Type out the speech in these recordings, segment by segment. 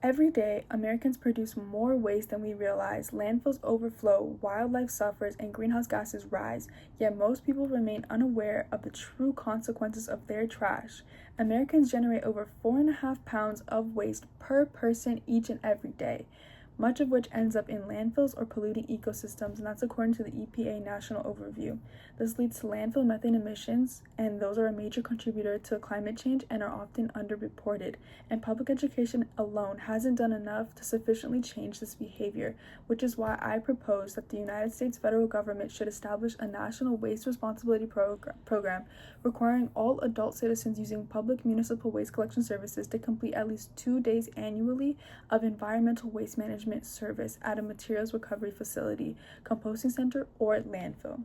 Every day, Americans produce more waste than we realize. Landfills overflow, wildlife suffers, and greenhouse gases rise. Yet most people remain unaware of the true consequences of their trash. Americans generate over 4.5 pounds of waste per person each and every day, much of which ends up in landfills or polluting ecosystems, and that's according to the EPA National Overview. This leads to landfill methane emissions, and those are a major contributor to climate change and are often underreported. And public education alone hasn't done enough to sufficiently change this behavior, which is why I propose that the United States federal government should establish a national waste responsibility program requiring all adult citizens using public municipal waste collection services to complete at least 2 days annually of environmental waste management service at a materials recovery facility, composting center, or landfill.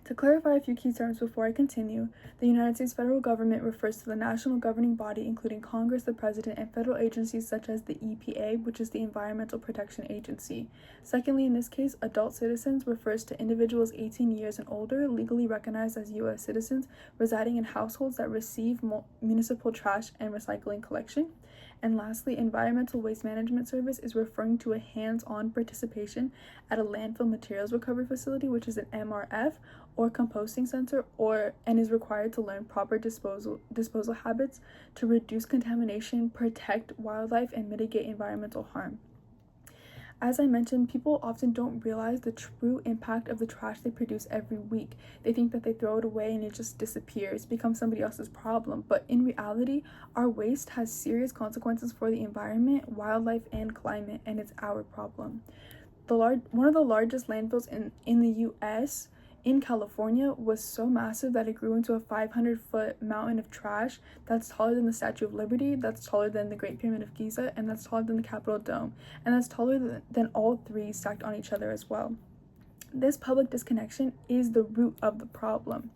To clarify a few key terms before I continue, the United States federal government refers to the national governing body, including Congress, the President, and federal agencies such as the EPA, which is the Environmental Protection Agency. Secondly, in this case, adult citizens refers to individuals 18 years and older, legally recognized as U.S. citizens, residing in households that receive municipal trash and recycling collection. And lastly, environmental waste management service is referring to a hands-on participation at a landfill materials recovery facility, which is an MRF, or composting center, and is required to learn proper disposal habits to reduce contamination, protect wildlife, and mitigate environmental harm. As I mentioned, people often don't realize the true impact of the trash they produce every week. They think that they throw it away and it just disappears, becomes somebody else's problem. But in reality, our waste has serious consequences for the environment, wildlife, and climate, and it's our problem. One of the largest landfills in the U.S., in California, was so massive that it grew into a 500-foot mountain of trash that's taller than the Statue of Liberty, that's taller than the Great Pyramid of Giza, and that's taller than the Capitol Dome, and that's taller than all three stacked on each other as well. This public disconnection is the root of the problem.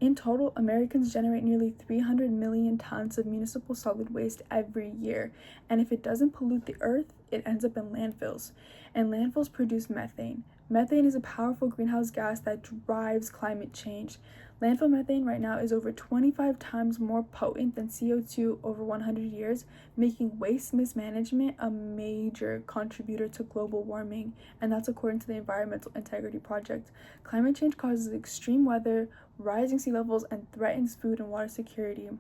In total, Americans generate nearly 300 million tons of municipal solid waste every year, and if it doesn't pollute the earth, it ends up in landfills. And landfills produce methane. Methane is a powerful greenhouse gas that drives climate change. Landfill methane right now is over 25 times more potent than CO2 over 100 years, making waste mismanagement a major contributor to global warming, and that's according to the Environmental Integrity Project. Climate change causes extreme weather, rising sea levels, and threatens food and water security.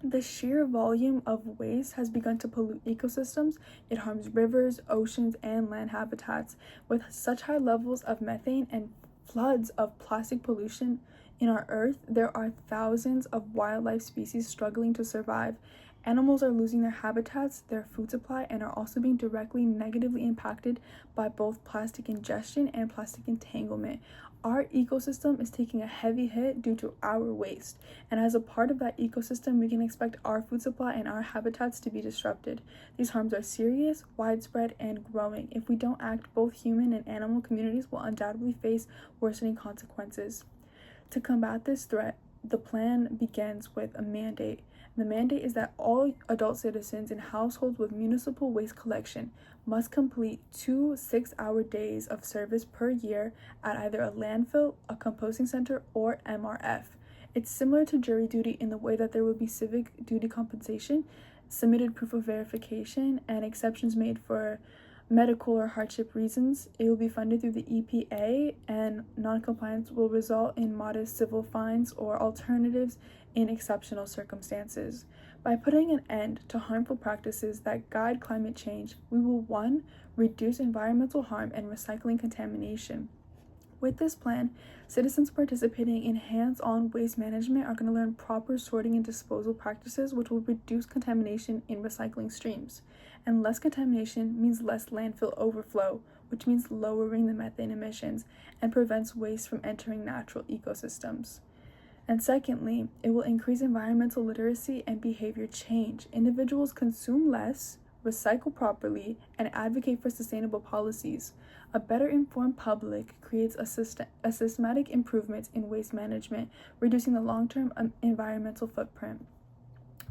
The sheer volume of waste has begun to pollute ecosystems. It harms rivers, oceans, and land habitats. With such high levels of methane and floods of plastic pollution in our earth, there are thousands of wildlife species struggling to survive. Animals are losing their habitats, their food supply, and are also being directly negatively impacted by both plastic ingestion and plastic entanglement. Our ecosystem is taking a heavy hit due to our waste, and as a part of that ecosystem, we can expect our food supply and our habitats to be disrupted. These harms are serious, widespread, and growing. If we don't act, both human and animal communities will undoubtedly face worsening consequences. To combat this threat, the plan begins with a mandate. The mandate is that all adult citizens in households with municipal waste collection must complete 2 6-hour days of service per year at either a landfill, a composting center, or MRF. It's similar to jury duty in the way that there will be civic duty compensation, submitted proof of verification, and exceptions made for medical or hardship reasons. It will be funded through the EPA, and non-compliance will result in modest civil fines or alternatives in exceptional circumstances. By putting an end to harmful practices that guide climate change, we will 1. Reduce environmental harm and recycling contamination. With this plan, citizens participating in hands-on waste management are going to learn proper sorting and disposal practices, which will reduce contamination in recycling streams. And less contamination means less landfill overflow, which means lowering the methane emissions and prevents waste from entering natural ecosystems. And secondly, it will increase environmental literacy and behavior change. Individuals consume less, recycle properly, and advocate for sustainable policies. A better informed public creates a systematic improvement in waste management, reducing the long-term environmental footprint.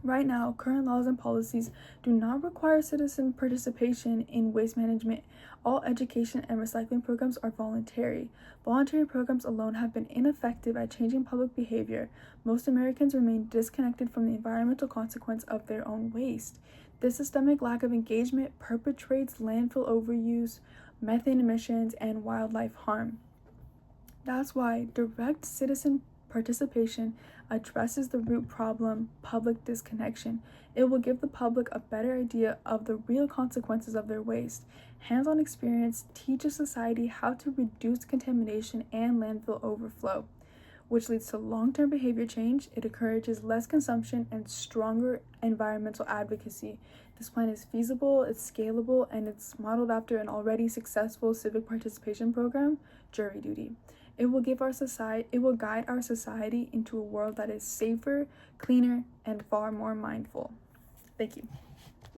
Right now, current laws and policies do not require citizen participation in waste management. All education and recycling programs are voluntary. Voluntary programs alone have been ineffective at changing public behavior. Most Americans remain disconnected from the environmental consequence of their own waste. This systemic lack of engagement perpetrates landfill overuse, methane emissions, and wildlife harm. That's why direct citizen participation addresses the root problem, public disconnection. It will give the public a better idea of the real consequences of their waste. Hands-on experience teaches society how to reduce contamination and landfill overflow, which leads to long-term behavior change. It encourages less consumption and stronger environmental advocacy. This plan is feasible, it's scalable, and it's modeled after an already successful civic participation program, jury duty. It will guide our society into a world that is safer, cleaner, and far more mindful. Thank you.